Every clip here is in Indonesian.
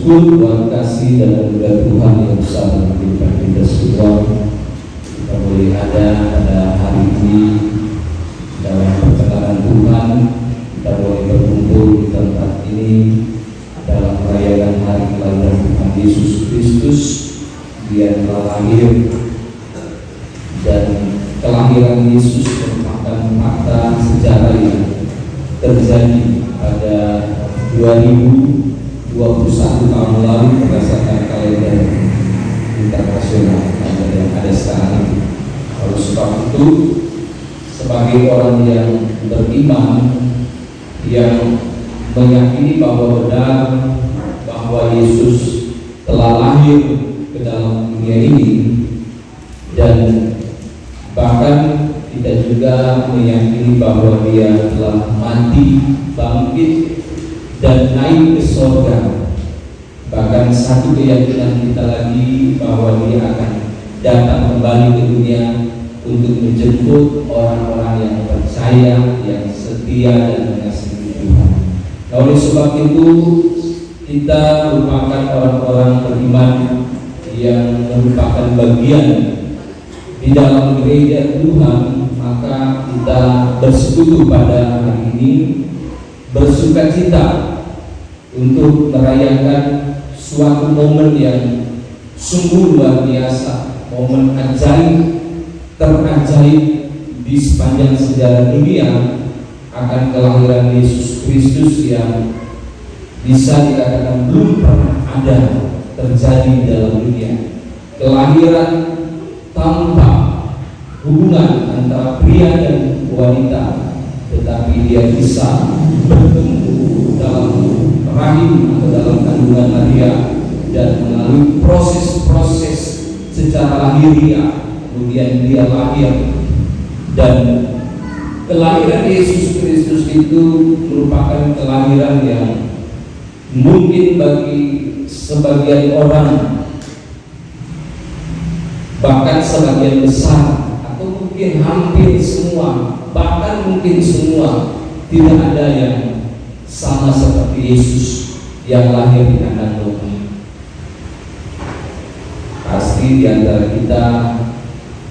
bersyukur Tuhan kasih dan anugerah Tuhan yang besar dalam kehidupan kita semua. Kita boleh ada pada hari ini dalam perkenanan Tuhan. Kita boleh berkumpul di tempat ini dalam merayakan hari kelahiran Tuhan Yesus Kristus. Dia telah lahir, dan kelahiran Yesus merupakan fakta sejarah yang terjadi pada 2021 tahun lalu berdasarkan kalender internasional yang ada sekarang ini. Oleh sebab itu, sebagai orang yang beriman, yang meyakini bahwa benar bahwa Yesus telah lahir ke dalam dunia ini, dan bahkan kita juga meyakini bahwa Dia telah mati, bangkit, dan naik ke surga. Bahkan satu keyakinan kita lagi bahwa Dia akan datang kembali ke dunia untuk menjemput orang-orang yang percaya, yang setia dan mengasihi Tuhan. Nah, oleh sebab itu kita merupakan orang-orang beriman yang merupakan bagian di dalam gereja Tuhan. Maka kita bersekutu pada hari ini, bersukacita untuk merayakan suatu momen yang sungguh luar biasa, momen ajaib, terajaib di sepanjang sejarah dunia, akan kelahiran Yesus Kristus yang bisa dikatakan belum pernah ada terjadi dalam dunia. Kelahiran tanpa hubungan antara pria dan wanita, tetapi dia bisa bertemu dalam rahim atau dalam kandungan Maria, dan melalui proses-proses secara lahiriah kemudian dia lahir. Dan kelahiran Yesus Kristus itu merupakan kelahiran yang mungkin bagi sebagian orang, bahkan sebagian besar, atau mungkin hampir semua, bahkan mungkin semua, tidak ada yang sama seperti Yesus yang lahir di kandang Maria. Pasti di antara kita,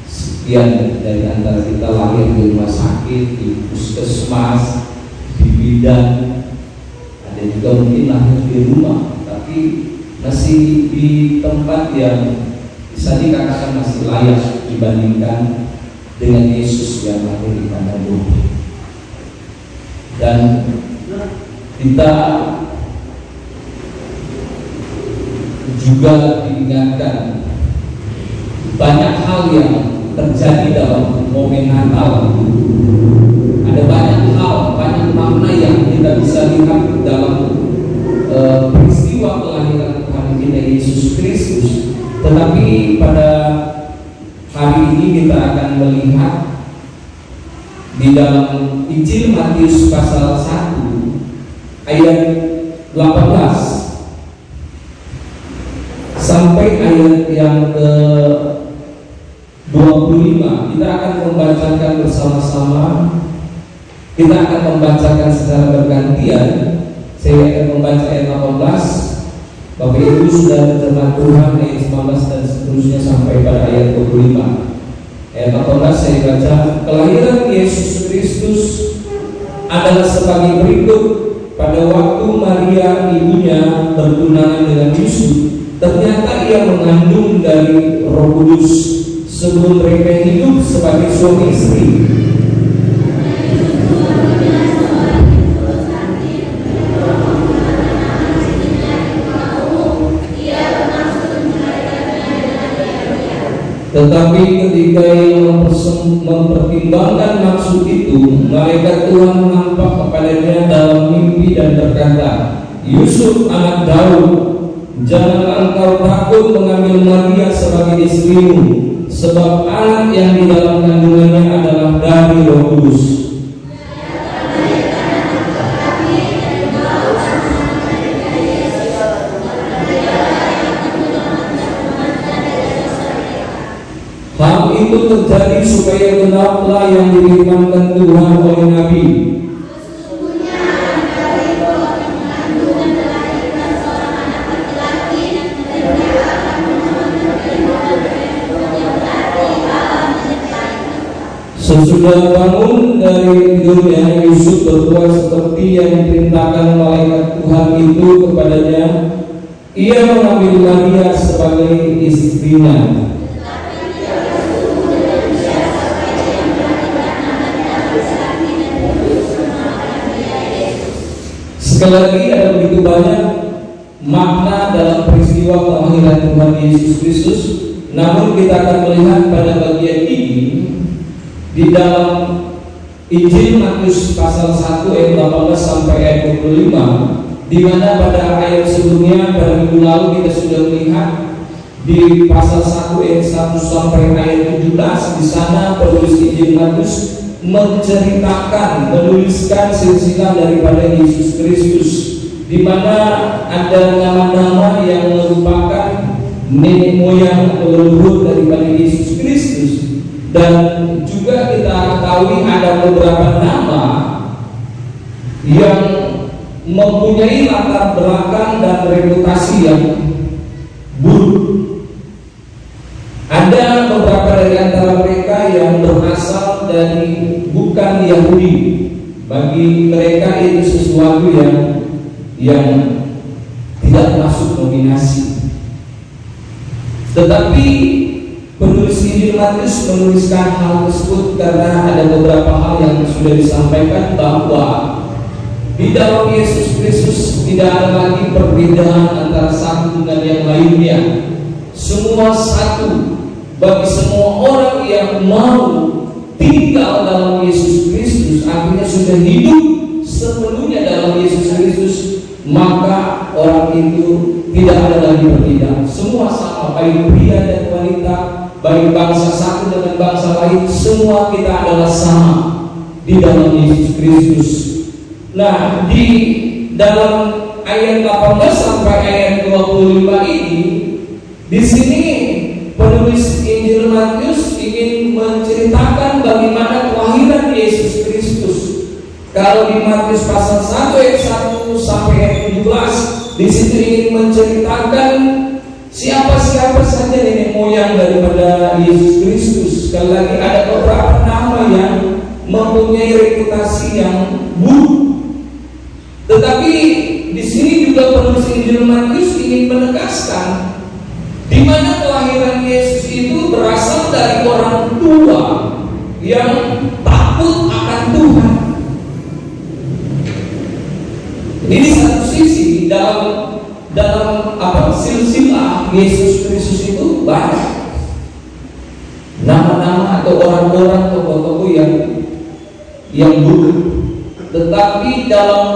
sekian dari antara kita lahir di rumah sakit, di puskesmas, di bidan, ada juga mungkin lahir di rumah, tapi masih di tempat yang bisa dikatakan masih layak dibandingkan dengan Yesus yang lahir di kandang Maria. Dan kita juga diingatkan banyak hal yang terjadi dalam momen Natal. Ada banyak hal, banyak makna yang kita bisa lihat dalam peristiwa kelahiran Tuhan kita Yesus Kristus. Tetapi pada hari ini kita akan melihat di dalam Injil Matius pasal 1 ayat 18 sampai ayat yang ke 25. Kita akan membacakan bersama-sama. Kita akan membacakan secara bergantian. Saya akan membaca ayat 18. Bapak Ibu sudah terjemah Tuhan ayat 19 dan seterusnya sampai pada ayat 25. Ayat 18 saya baca. Kelahiran Yesus Kristus adalah sebagai berikut. Pada waktu Maria ibunya bertunangan dengan Yusuf, ternyata ia mengandung dari Roh Kudus sebelum mereka hidup sebagai suami istri. Tetapi ketika ia mempertimbangkan maksud itu, malaikat Tuhan nampak kepadanya dalam mimpi dan berkata, Yusuf anak Daud, janganlah engkau takut mengambil Maria sebagai istrimu, sebab anak yang di dalam kandungannya adalah dari Roh Kudus. Hal itu terjadi supaya genaplah yang difirmankan Tuhan oleh Nabi. Sesungguhnya dari kandungan telah lahirkan seorang anak laki-laki, Sesudah bangun dari tidurnya, Yusuf berbuat seperti yang diperintahkan malaikat Tuhan itu kepadanya. Ia mengambil Maria sebagai istrinya. Sekali lagi, ada begitu banyak makna dalam peristiwa kelahiran Tuhan Yesus Kristus. Namun kita akan melihat pada bagian ini di dalam Injil Matius pasal 1 ayat 18 sampai ayat 25, di mana pada ayat sebelumnya pada minggu lalu kita sudah melihat di pasal 1 ayat 1 sampai ayat 17. Di sana penulis Injil Matius menuliskan silsilah daripada Yesus Kristus, di mana ada nama-nama yang merupakan nenek moyang atau leluhur daripada Yesus Kristus. Dan juga kita ketahui ada beberapa nama yang mempunyai latar belakang dan reputasi yang buruk. Ada beberapa dari antara mereka yang berasal dari bukan Yahudi. Bagi mereka itu sesuatu yang tidak masuk nominasi. Tetapi penulis Injil Matius menuliskan hal tersebut karena ada beberapa hal yang sudah disampaikan, bahwa di dalam Yesus Kristus tidak ada lagi perbedaan antara satu dengan yang lainnya. Semua satu. Bagi semua orang yang mau tinggal dalam Yesus Kristus, artinya sudah hidup sepenuhnya dalam Yesus Kristus, maka orang itu tidak ada lagi perbedaan. Semua sama, baik pria dan wanita, baik bangsa satu dengan bangsa lain, semua kita adalah sama di dalam Yesus Kristus. Nah, di dalam ayat 18 sampai ayat 25 ini, di sini penulis Injil Matius ingin menceritakan bagaimana kelahiran Yesus Kristus. Kalau di Matius pasal 1 ayat 1 sampai ayat 17, di situ ingin menceritakan siapa-siapa saja nenek moyang daripada Yesus Kristus. Sekali lagi, ada beberapa nama yang mempunyai reputasi yang buruk. Tetapi di sini juga penulis Injil Matius ingin menegaskan di mana kelahiran Yesus itu berasal dari orang tua yang takut akan Tuhan. Ini di satu sisi dalam silsilah Yesus Kristus itu banyak nama-nama atau orang-orang tokoh-tokoh yang buruk. Tetapi dalam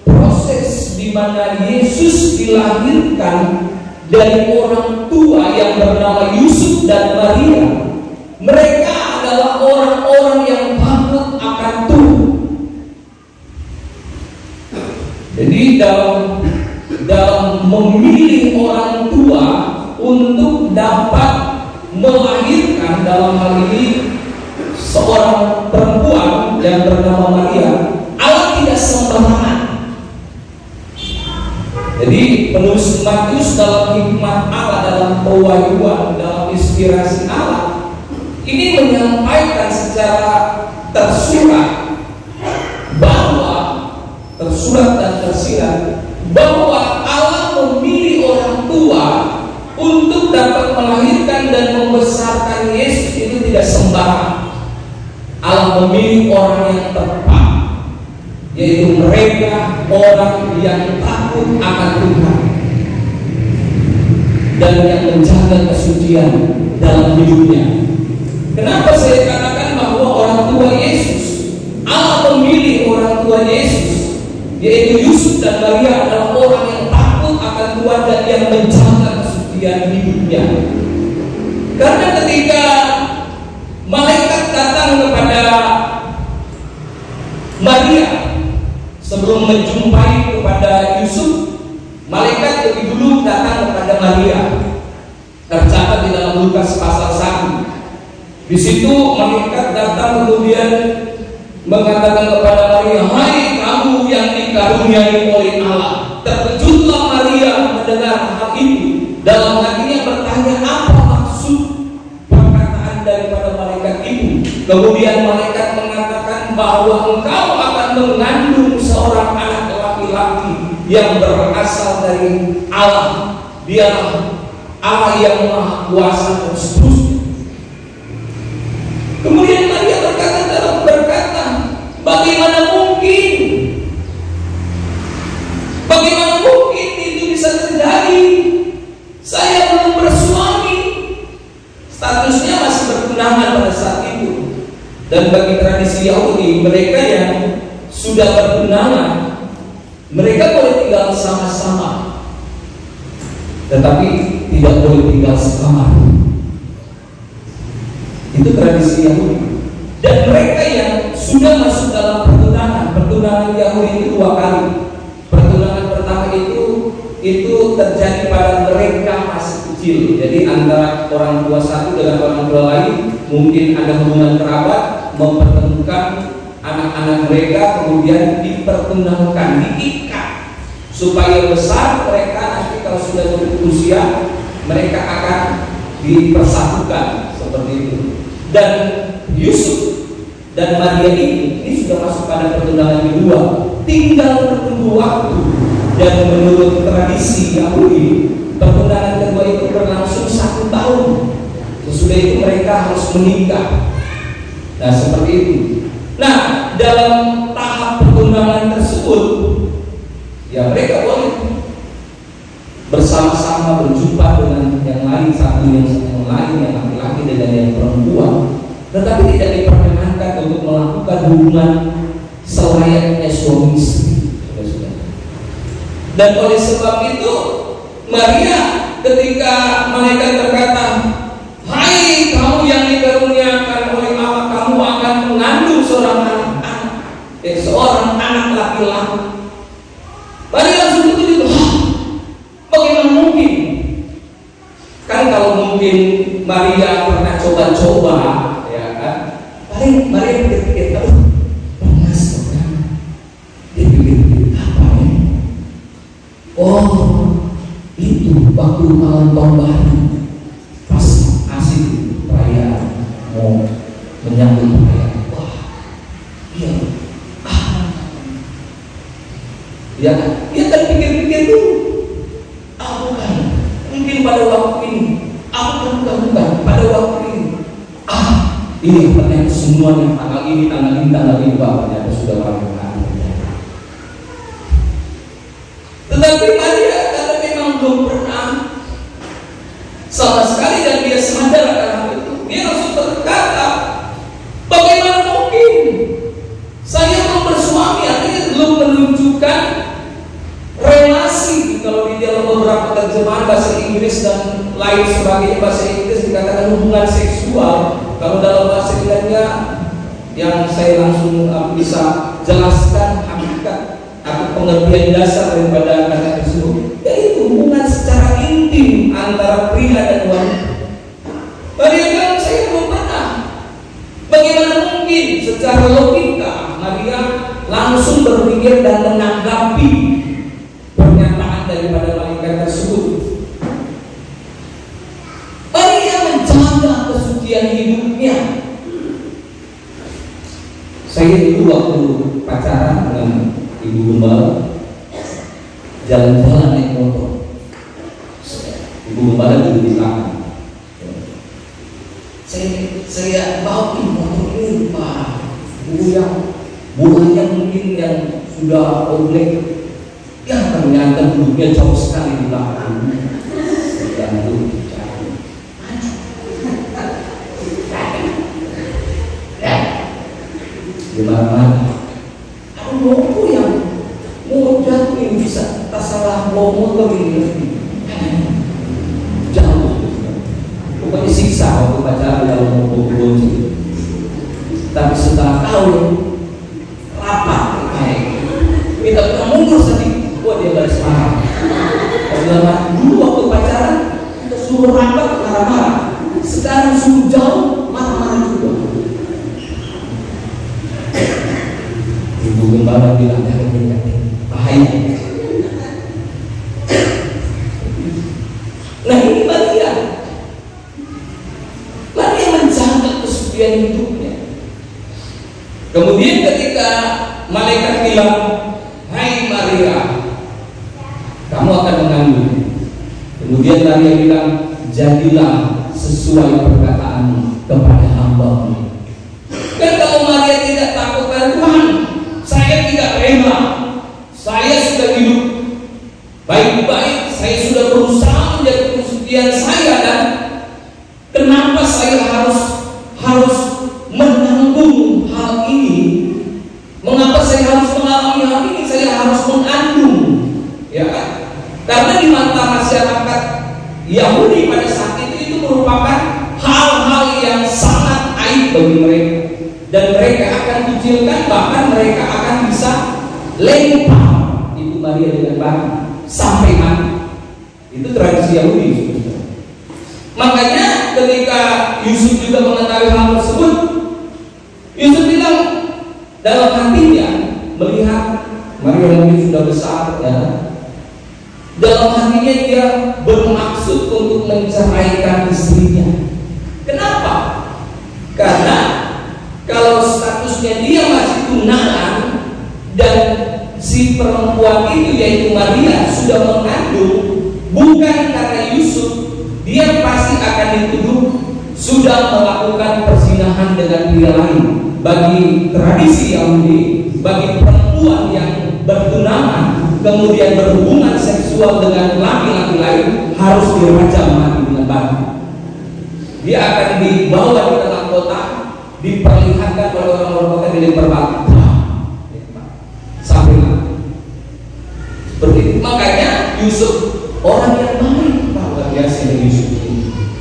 proses di mana Yesus dilahirkan dari orang tua yang bernama Yusuf dan Maria, mereka adalah orang-orang yang takut akan Tuhan. Jadi dalam memilih orang tua untuk dapat melahirkan, dalam hal ini seorang perempuan yang bernama Maria, Allah tidak sembarangan. Jadi penulis Matius dalam hikmat Allah, dalam pewahyuan, dalam inspirasi Allah, ini menyampaikan secara tersurat dan tersirat bahwa Allah memilih orang tua untuk dapat melahirkan dan membesarkan Yesus itu tidak sembarang. Allah memilih orang yang tepat, yaitu mereka orang yang takut akan Tuhan dan yang menjaga kesucian dalam hidupnya. Kenapa saya katakan bahwa orang tua Yesus, Allah memilih orang tua Yesus, yaitu Yusuf dan Maria, adalah orang yang takut akan Tuhan dan yang menjaga kesucian hidupnya. Karena ketika malaikat datang kepada Maria sebelum menjumpai kepada Yusuf, malaikat lebih dulu datang kepada Maria. Tercatat di dalam Lukas pasal 1. Di situ malaikat datang kemudian mengatakan kepada Maria, "Hai kamu yang dikaruniai oleh Allah." Terkejutlah Maria mendengar hal itu. Dalam hatinya bertanya, apa maksud perkataan daripada malaikat itu? Kemudian malaikat mengatakan bahwa engkau akan mengandung seorang anak laki-laki yang berasal dari Allah. Dialah Allah yang Maha Kuasa dan seterusnya. Kemudian Maria berkata, bagaimana mungkin? Bagaimana mungkin itu bisa terjadi? Saya belum bersuami. Statusnya masih bertunangan pada saat itu. Dan bagi tradisi Yahudi, mereka yang sudah bertunangan, mereka boleh tinggal sama-sama, tetapi tidak boleh tinggal sekamar. Itu tradisi Yahudi. Dan mereka yang sudah masuk dalam pertunangan Yahudi itu 2 kali. Pertunangan pertama itu terjadi pada mereka masih kecil. Jadi antara orang tua satu dengan orang tua lain mungkin ada hubungan kerabat, mempertemukan anak-anak mereka, kemudian dipertunangkan, diikat supaya besar mereka nanti kalau sudah berusia mereka akan dipersatukan seperti itu. Dan Yusuf dan Maria ini sudah masuk pada pertunangan kedua, tinggal menunggu waktu. Dan menurut tradisi Yahudi, pertunangan kedua itu berlangsung 1 tahun. Sesudah itu mereka harus menikah. Nah, seperti itu. Nah, dalam tahap pertunangan tersebut, ya mereka boleh bersama-sama berjumpa dengan yang lain, satu yang lain, yang laki-laki dengan yang perempuan, tetapi tidak diperkenankan untuk melakukan hubungan selayaknya suami istri. Dan oleh sebab itu, Maria ketika malaikat berkata, hai kamu yang dikaruniakan oleh Allah, kamu akan mengandung seorang anak laki-laki. Maria langsung itu, bagaimana mungkin? Kan kalau mungkin Maria pernah coba-coba, ya kan? Paling Maria pikir-pikir, panas kan? Dia pikir-pikir apa ya? Oh, itu waktu malam tahun baru, pas asik perayaan, mau menyambut perayaan. Wah, iya, ya kan? Dia kan pikir-pikir dulu. Bukan, mungkin pada waktu ini. Bukan pada waktu ini. Ini ternyata semuanya tanggal ini, ternyata sudah melakukan. Tetapi Maria karena memang belum pernah sama sekali dan dia sadar akan hal itu, dia langsung berkata, bagaimana mungkin? Saya belum bersuami, artinya belum menunjukkan relasi. Kalau di dalam beberapa terjemahan bahasa Inggris dan lain sebagainya, bahasa Inggris dikatakan hubungan seksual. Kalau dalam bahasa Inggrisnya yang saya langsung bisa jelaskan hakikat atau pengertian dasar daripada kata tersebut, yaitu hubungan secara intim antara pria dan wanita. Maria, saya belum pernah. Bagaimana mungkin? Secara logika Maria langsung berpikir dan menanggapi pernyataan daripada malaikat tersebut. Maria menjaga kesucian hidupnya. Saya itu waktu pacaran dengan ibu gembala, jalan-jalan naik motor, ibu gembala juga di belakang. Saya bawa motor ini, Pak. Ibu yang buahnya mungkin yang sudah oblek, yang ternyata duduknya jauh sekali di belakang. Gimana? Aku yang mau jatuh ini bisa tak salah mau motor ini jauh. Pokoknya siksa waktu pacaran dalam mobil kunci. Tapi setelah tahu rapat, kita pernah mundur sedikit. Wah, dia garis marah. Dulu waktu pacaran kita suruh rapat marah-marah. Sekarang suruh jauh marah-marah juga. Ibu gembala bilang jangan mendekati, bahaya. Nah, ini Maria menjaga kesucian hidupnya. Kemudian ketika malaikat bilang, "Hai Maria, kamu akan mengandung." Kemudian Maria bilang, "Jadilah sesuai perkataanmu kepada hamba-Mu." Kan kalau Maria tidak takut pada Tuhan, saya tidak rela, saya sudah hidup baik-baik, saya sudah berusaha menjaga kesucian saya, dan kenapa saya harus menanggung hal ini? Mengapa saya harus mengalami hal ini? Saya harus mengandung, ya kan? Karena di mata masyarakat Yahudi pada saat itu merupakan hal-hal yang sangat aib bagi mereka, dan mereka akan kucilkan, bahkan mereka akan bisa lempar Ibu Maria dengan batu sampai mati. Itu tradisi Yahudi. Makanya ketika Yusuf juga mengetahui hal tersebut, Yusuf bilang dalam hatinya, melihat Maria mungkin sudah besar, ya, dalam hatinya dia bermaksud untuk menceraikan istrinya. Kenapa? Karena kalau statusnya dia masih tunangan dan si perempuan itu, yaitu Maria, sudah mengandung, bukan karena Yusuf, dia pasti akan dituduh sudah melakukan perzinahan dengan pria lain. Bagi tradisi Yahudi, bagi perempuan yang bertunangan kemudian berhubungan seksual dengan laki-laki lain harus dirajam mati dengan batu. Dia akan dibawa di tengah kota, diperlihatkan oleh orang-orang kota, dilempar batu sampai mati. Seperti itu. Makanya Yusuf orang yang baik, luar biasa. Yusuf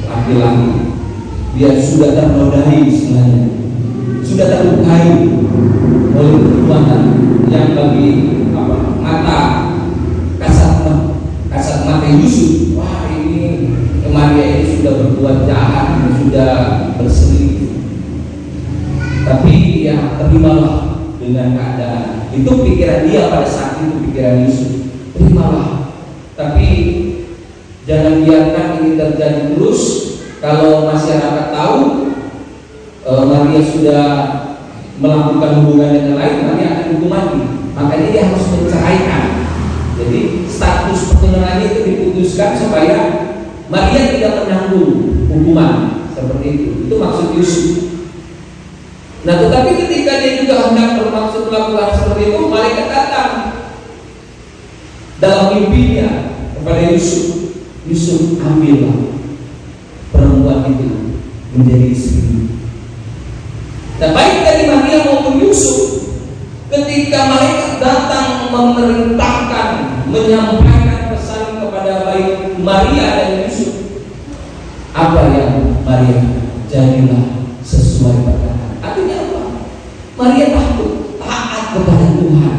laki-laki, dia sudah ternodai sebenarnya, sudah terlukai oleh perbuatan yang bagi mata kasat mata Yusuf, wah ini Maria ini sudah berbuat jahat, sudah berselingkuh. Tapi ya terimalah dengan keadaan. Itu pikiran dia pada saat itu, pikiran Yusuf. Terimalah. Tapi jangan biarkan ini terjadi terus. Kalau masyarakat tahu Maria sudah melakukan hubungan dengan lain, Maria akan dihukum mati. Makanya dia harus menceraikan. Jadi status pertunangannya itu diputuskan supaya Maria tidak menanggung hukuman seperti itu. Itu maksud Yusuf. Nah, tetapi ketika dia juga hendak bermaksud melakukan seperti itu, malaikat datang dalam mimpinya kepada Yusuf. Yusuf, ambillah perempuan itu menjadi istri. Nah, baik dari Maria maupun Yusuf, ketika malaikat datang memerintahkan, menyampaikan pesan kepada baik Maria dan Yusuf, apa yang Maria? Jadilah sesuai perkataan. Artinya apa? Maria takut, taat kepada Tuhan.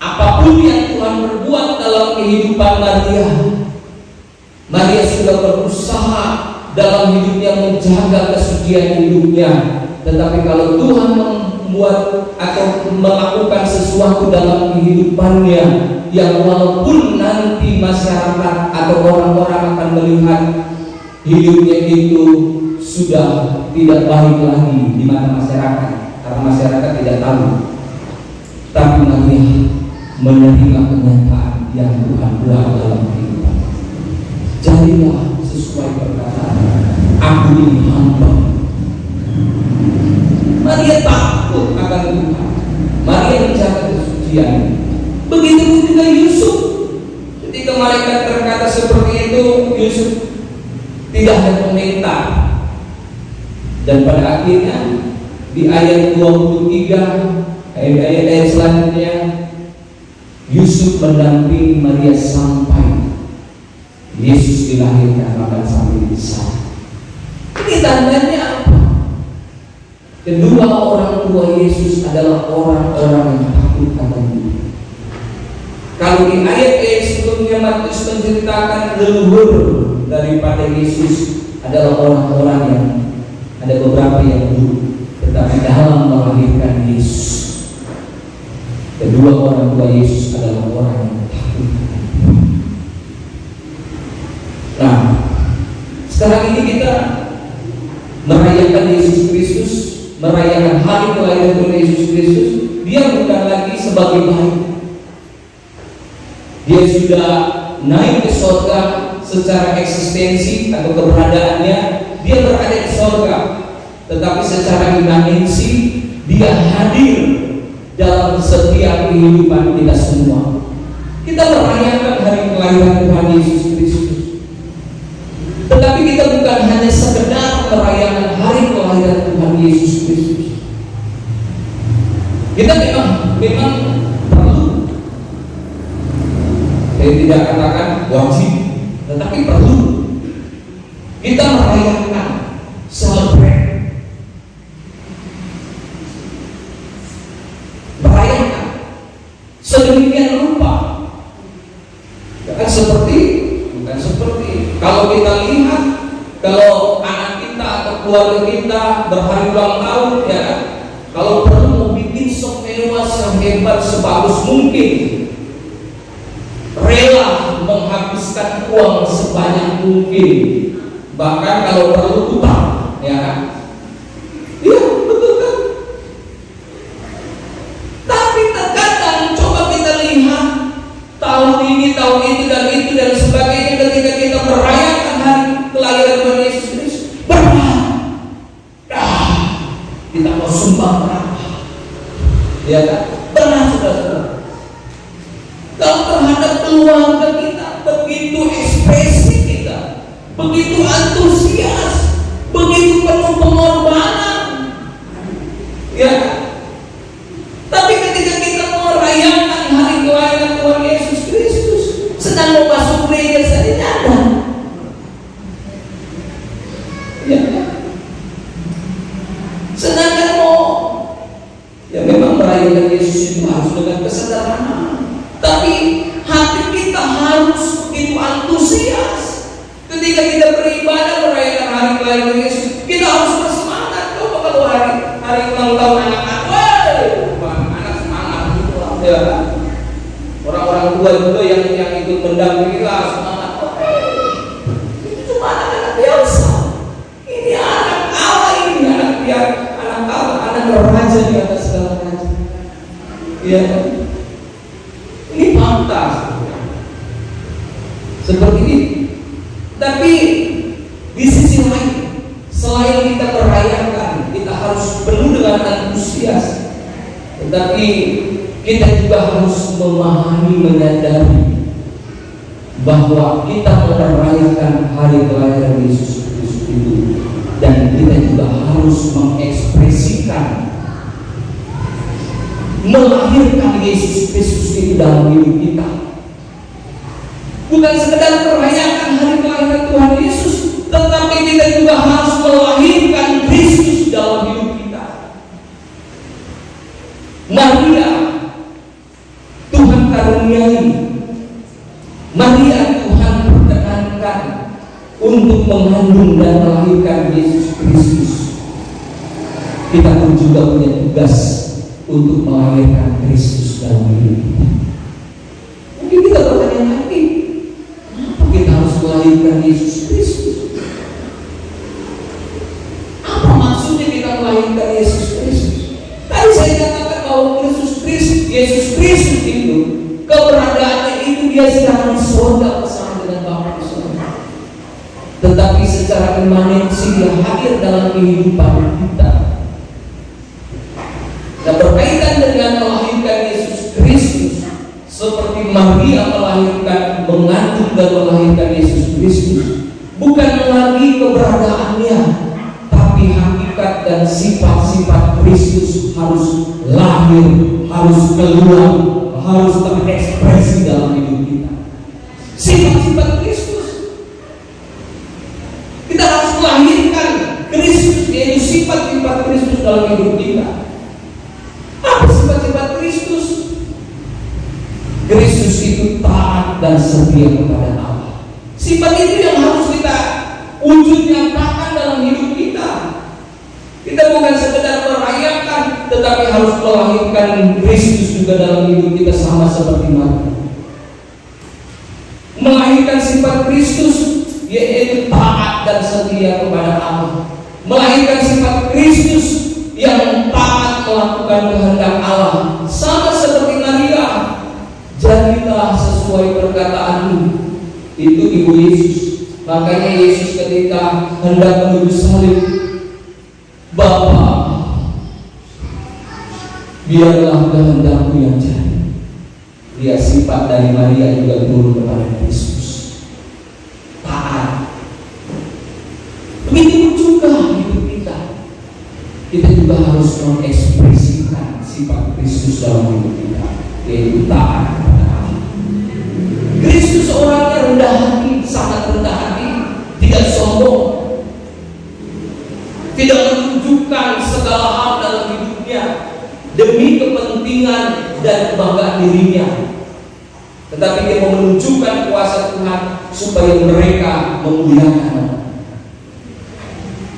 Apapun yang Tuhan berbuat dalam kehidupan Maria, Maria sudah berusaha dalam hidupnya menjaga kesucian hidupnya. Tetapi kalau Tuhan membuat atau melakukan sesuatu dalam kehidupannya yang walaupun nanti masyarakat atau orang-orang akan melihat hidupnya itu sudah tidak baik lagi di mata masyarakat, karena masyarakat tidak tahu, tapi Maria menerima kenyataan yang Tuhan buat dalam kehidupan. Jadilah sesuai perkataan, aku ini hamba. Maria takut akan Tuhan. Maria menjaga kesucian. Begitu juga Yusuf. Ketika malaikat berkata seperti itu, Yusuf tidak ada komentar. Dan pada akhirnya di ayat 23, ayat selanjutnya, Yusuf mendampingi Maria sampai Yesus dilahirkan, bahkan sampai besar. Ini tandanya apa? Kedua orang tua Yesus adalah orang-orang yang takut akan Tuhan. Kalau di ayat-ayat sebelumnya Matius menceritakan leluhur daripada Yesus adalah orang-orang yang ada beberapa yang buruk, tetapi dalam melahirkan Yesus, kedua orang tua Yesus adalah orang yang takut. Nah, sekarang ini kita merayakan Yesus Kristus, merayakan hari kelahiran Tuhan Yesus Kristus, dia bukan lagi sebagai bayi. Dia sudah naik ke surga secara eksistensi atau keberadaannya, dia berada di surga. Tetapi secara imanensi, dia hadir dalam setiap kehidupan kita semua. Kita merayakan hari kelahiran Tuhan Yesus Kristus, tetapi kita bukan hanya sekedar merayakan hari kelahiran Tuhan Yesus Kristus. Kita memang perlu, saya tidak katakan wajib, tetapi perlu kita merayakan, celebrate, merayakan sedemikian rupa. Bukan seperti kalau kita lihat, kalau anak kita atau keluarga kita berhari ulang tahun, ya kan? Kalau perlu mau bikin semewah, sehebat, sebagus mungkin, rela menghabiskan uang sebanyak mungkin, bahkan kalau perlu utang, ya kan? Iya, betul kan? Tapi terkadang coba kita lihat tahun ini, tahun itu dan sebagainya, ketika kita merayakan hari kelahiran Tuhan Yesus Kristus, berapa? Kita mau sumbang berapa? Ya kan? Benar, saudara-saudara. Kalau terhadap keluarga kita, begitu ekspresi kita, begitu antusias, begitu penuh pengorbanan, ya kan? Tapi ketika kita merayakan hari kelahiran Tuhan Yesus Kristus, sedang mau masuk gereja saja ada, ya kan? Sedangkan mau, ya memang merayakan Yesus itu harus dengan kesederhanaan, tapi hati kita harus begitu antusias. Ketika kita beribadah merayakan hari kelahiran Yesus, kita harus bersemangat. Coba kalau hari ulang tahun anak-anak, anak semangat gitu, ya kan? Orang-orang tua juga yang ikut mendampingi lah semangat. Itu cuma anak-anak biasa. Ini anak Allah, ini anak biar anak Allah, anak raja di atas segala raja. Ya, ini pantas seperti ini. Tapi di sisi lain, selain kita merayakan, kita harus penuh dengan antusias, tetapi kita juga harus memahami, menyadari bahwa kita merayakan hari kelahiran Yesus Kristus itu, dan kita juga harus mengekspresikan, melahirkan Yesus Kristus itu dalam hidup kita. Bukan sekedar merayakan hari kelahiran Tuhan Yesus, tetapi kita juga harus melahirkan Kristus dalam hidup kita. Maria Tuhan karuniai, Maria Tuhan perkenankan untuk mengandung dan melahirkan Yesus Kristus. Kita pun juga punya tugas untuk melahirkan Kristus dalam hidup kita. Mungkin kita bertanya lagi, kenapa kita harus melahirkan Yesus Kristus? Apa maksudnya kita melahirkan Yesus Kristus? Tadi saya katakan bahwa Yesus Kristus itu, keberadaannya itu dia sedang di surga bersama dengan Bapa di surga. Tetapi secara imanensi dia hadir dalam kehidupan kita. Dan berkaitan dengan melahirkan Yesus Kristus, seperti Maria mengandung dan melahirkan Yesus Kristus, bukan lagi keberadaannya, tapi hakikat dan sifat-sifat Kristus harus lahir, harus keluar, harus terekspresi dalam hidup kita. Sifat-sifat Kristus, kita harus melahirkan Kristus, yaitu sifat-sifat Kristus dalam hidup kita. Apa sifat-sifat Kristus? Kristus itu taat dan setia kepada Allah. Sifat itu yang harus kita wujud nyatakan dalam hidup kita. Kita bukan sekedar merayakan, tetapi harus melahirkan Kristus juga dalam hidup kita, sama seperti Maria. Melahirkan sifat Kristus, yaitu taat dan setia kepada Allah. Melahirkan sifat Kristus yang melakukan kehendak Allah, sama seperti Maria, jadilah sesuai perkataanmu. Itu Ibu Yesus. Makanya Yesus ketika hendak menuju salib, Bapa, biarlah kehendakmu yang jadi. Dia sifat dari Maria juga turun kepada Kristus, taat. Begitu juga hidup kita. Kita juga harus mengekspresikan sifat Kristus dalam hidup kita, yaitu taat kepada Allah. Kristus orangnya rendah hati, sangat rendah hati, tidak sombong, tidak menunjukkan segala hal dalam hidupnya demi kepentingan dan kebanggaan dirinya, tetapi dia mau menunjukkan kuasa Tuhan supaya mereka memuliakan.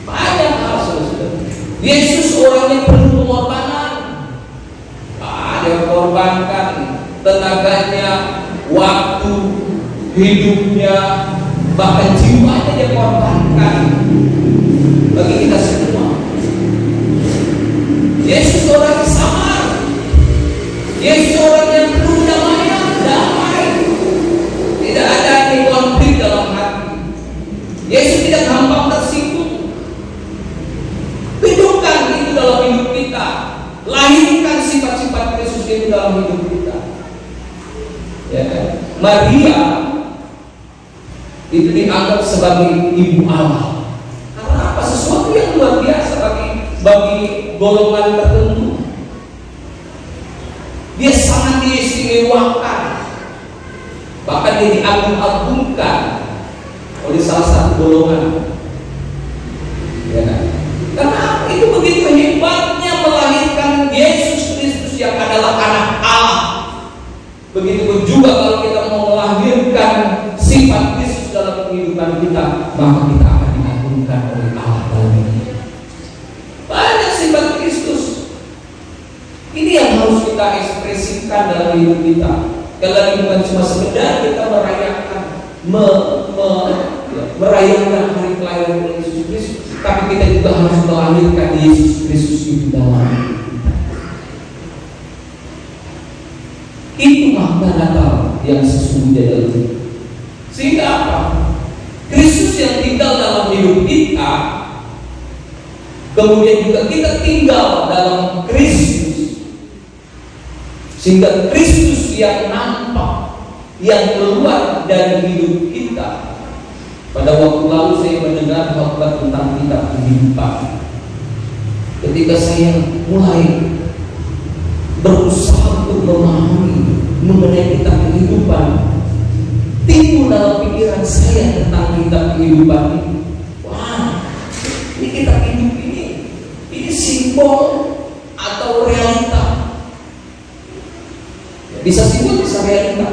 Banyak hal, saudara. Yesus orangnya penuh pengorbanan. Dia korbankan tenaganya, waktu, hidupnya, bahkan jiwanya dia korbankan bagi kita semua. Yesus orang yang sabar. Yesus orang yang penuh damai. Tidak ada konflik dalam hati. Yesus tidak gampang tersinggung. Hidupkan itu dalam hidup kita. Lahirkan sifat-sifat Kristus itu dalam hidup kita. Ya, Maria itu dianggap sebagai ibu Allah. Karena apa? Sesuatu yang luar biasa bagi golongan tertentu. Dia sangat diistimewakan, bahkan dia diagung-agungkan oleh salah satu golongan. Ya, karena itu begitu hebatnya melahirkan Yesus Kristus yang adalah anak Allah. Begitu juga kalau kita mau melahirkan sifat Kristus dalam kehidupan kita, maka kita akan diagungkan oleh Allah dalam hidup. Banyak sifat Kristus. Ini yang harus kita ekspresikan dalam hidup kita. Kalau bukan cuma sekedar kita merayakan merayakan hari kelahiran Yesus Kristus, tapi kita juga harus melahirkan Yesus Kristus itu dalam hidup kita. Itu makna Natal yang sesungguhnya dalam hidup. Sehingga apa? Kristus yang tinggal dalam hidup kita, kemudian juga kita tinggal dalam Kristus, sehingga Kristus yang nampak, yang keluar dari hidup kita. Pada waktu lalu saya mendengar khotbah tentang kitab kehidupan. Ketika saya mulai berusaha untuk memahami mengenai kitab kehidupan, timbul dalam pikiran saya tentang kitab kehidupan ini. Wah, ini kitab hidup ini simbol atau realita. Bisa simbol, bisa realita.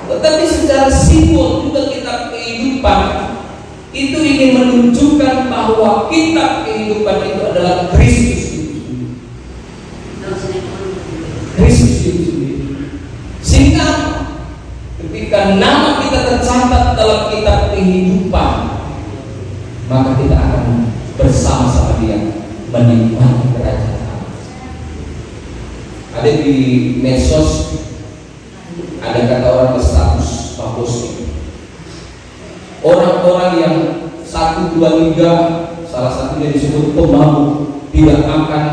Tetapi secara simbol juga kitab kehidupan itu ingin menunjukkan bahwa kitab kehidupan itu adalah Kristus itu sendiri. Kristus itu sendiri. Sehingga ketika nama kita tercatat dalam kitab kehidupan, maka kita akan bersama-sama dia menikmati kerajaan Allah. Ada di medsos, ada kata orang berstatus apostik. Orang-orang yang 1, 2, 3, salah satunya disebut pemabuk, tidak akan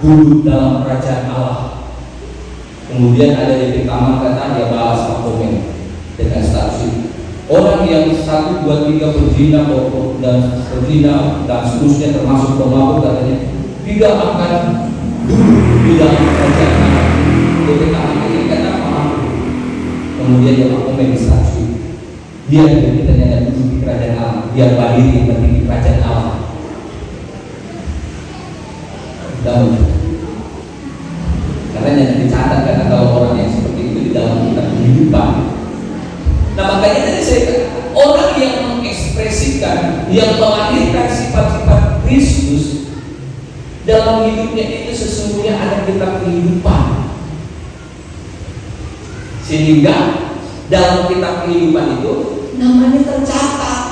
duduk dalam kerajaan Allah. Kemudian ada yang ditamakan, dia balas komen dengan status itu. Orang yang 1, 2, 3 berzina dan seterusnya termasuk pemabuk, katanya tidak akan duduk di dalam kerajaan Allah. Ditamakan ini kata pemabuk. Kemudian dia komen di status itu. Dia kita tidak duduk di kerajaan Allah, dia balik di kerajaan Allah. Dan karena yang dicatat karena kalau orang yang seperti itu di dalam kitab kehidupan. Nah makanya tadi saya katakan, orang yang mengekspresikan, yang melahirkan sifat-sifat Kristus dalam hidupnya itu sesungguhnya ada kitab kehidupan. Sehingga dalam kitab kehidupan itu namanya tercatat.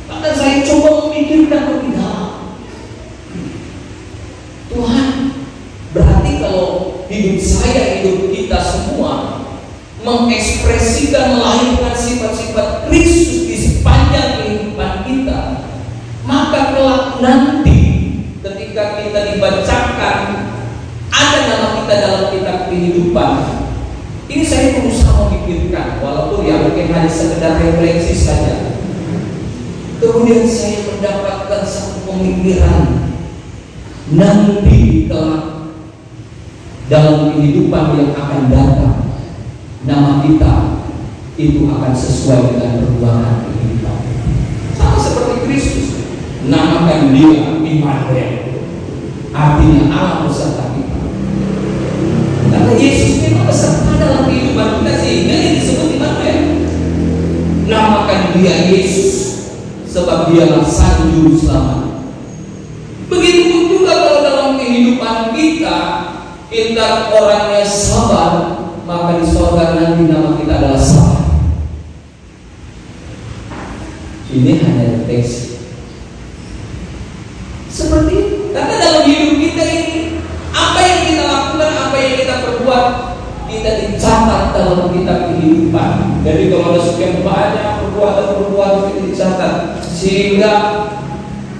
Maka saya coba memikirkan lebih dalam. saya, hidup kita semua mengekspresikan, melahirkan sifat-sifat Kristus di sepanjang kehidupan kita, maka kelak nanti ketika kita dibacakan ada nama kita dalam kitab kehidupan. Ini saya berusaha memikirkan, walaupun ya mungkin hanya sekedar refleksi saja. Kemudian saya mendapatkan satu pemikiran, nanti kelak dalam kehidupan yang akan datang, nama kita itu akan sesuai dengan perbuatan kehidupan. Sama seperti Kristus, namakan Dia Immanuel, artinya Allah beserta kita. Karena Yesus memang beserta dalam kehidupan kita, sehingga Dia disebut Immanuel. Namakan Dia Yesus, sebab Dialah Sang Selamat. Begitu juga kalau dalam kehidupan kita orangnya sabar, maka di surga nanti nama kita adalah sabar. Ini hanya teks. Seperti itu. Karena dalam hidup kita ini, apa yang kita lakukan, apa yang kita perbuat, kita dicatat dalam kitab kehidupan. Jadi kalau ada sekian banyak perbuatan-perbuatan kita dicatat, sehingga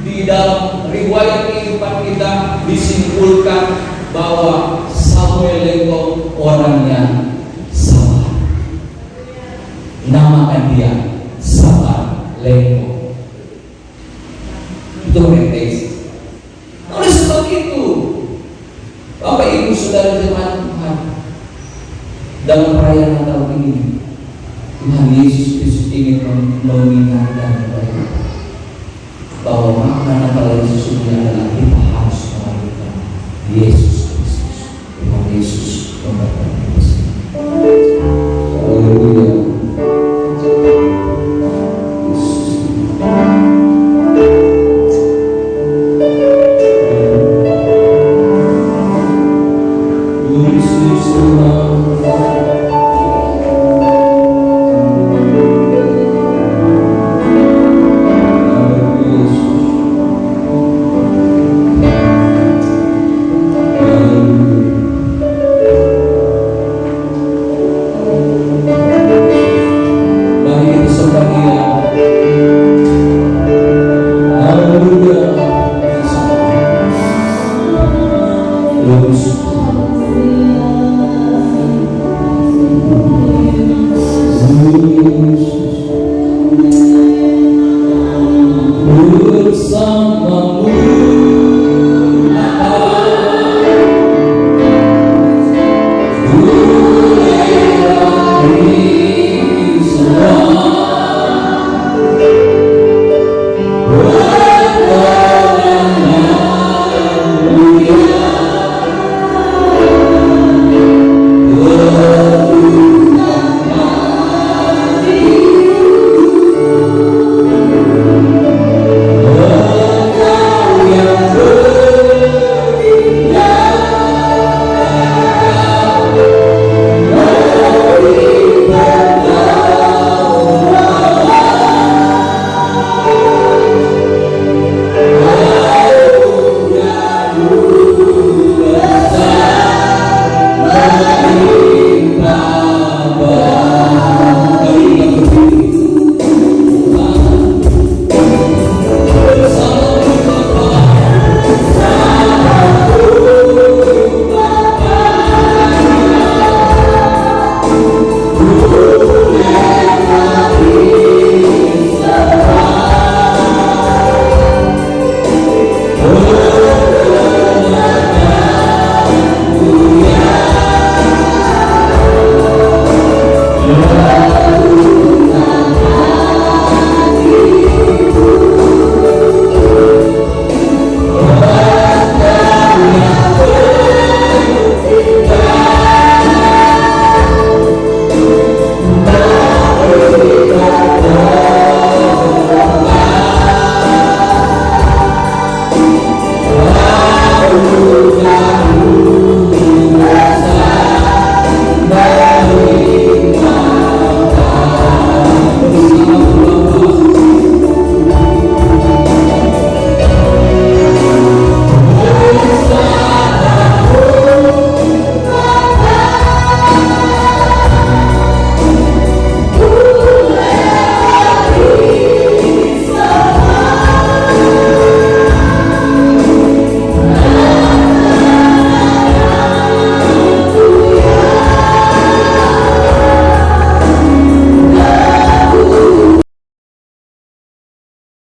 di dalam riwayat kehidupan kita disimpulkan bahwa Samuel itu orangnya sabar. Namakan dia Sabar Lengko. Itu reteks. Oleh sebab itu, Bapak Ibu Saudara jemaat Tuhan, dalam perayaan Natal ini, Tuhan Yesus Kristus ingin mengingatkan kepada kita bahwa makna Natal yang sesungguhnya adalah kita harus melakukan Yesus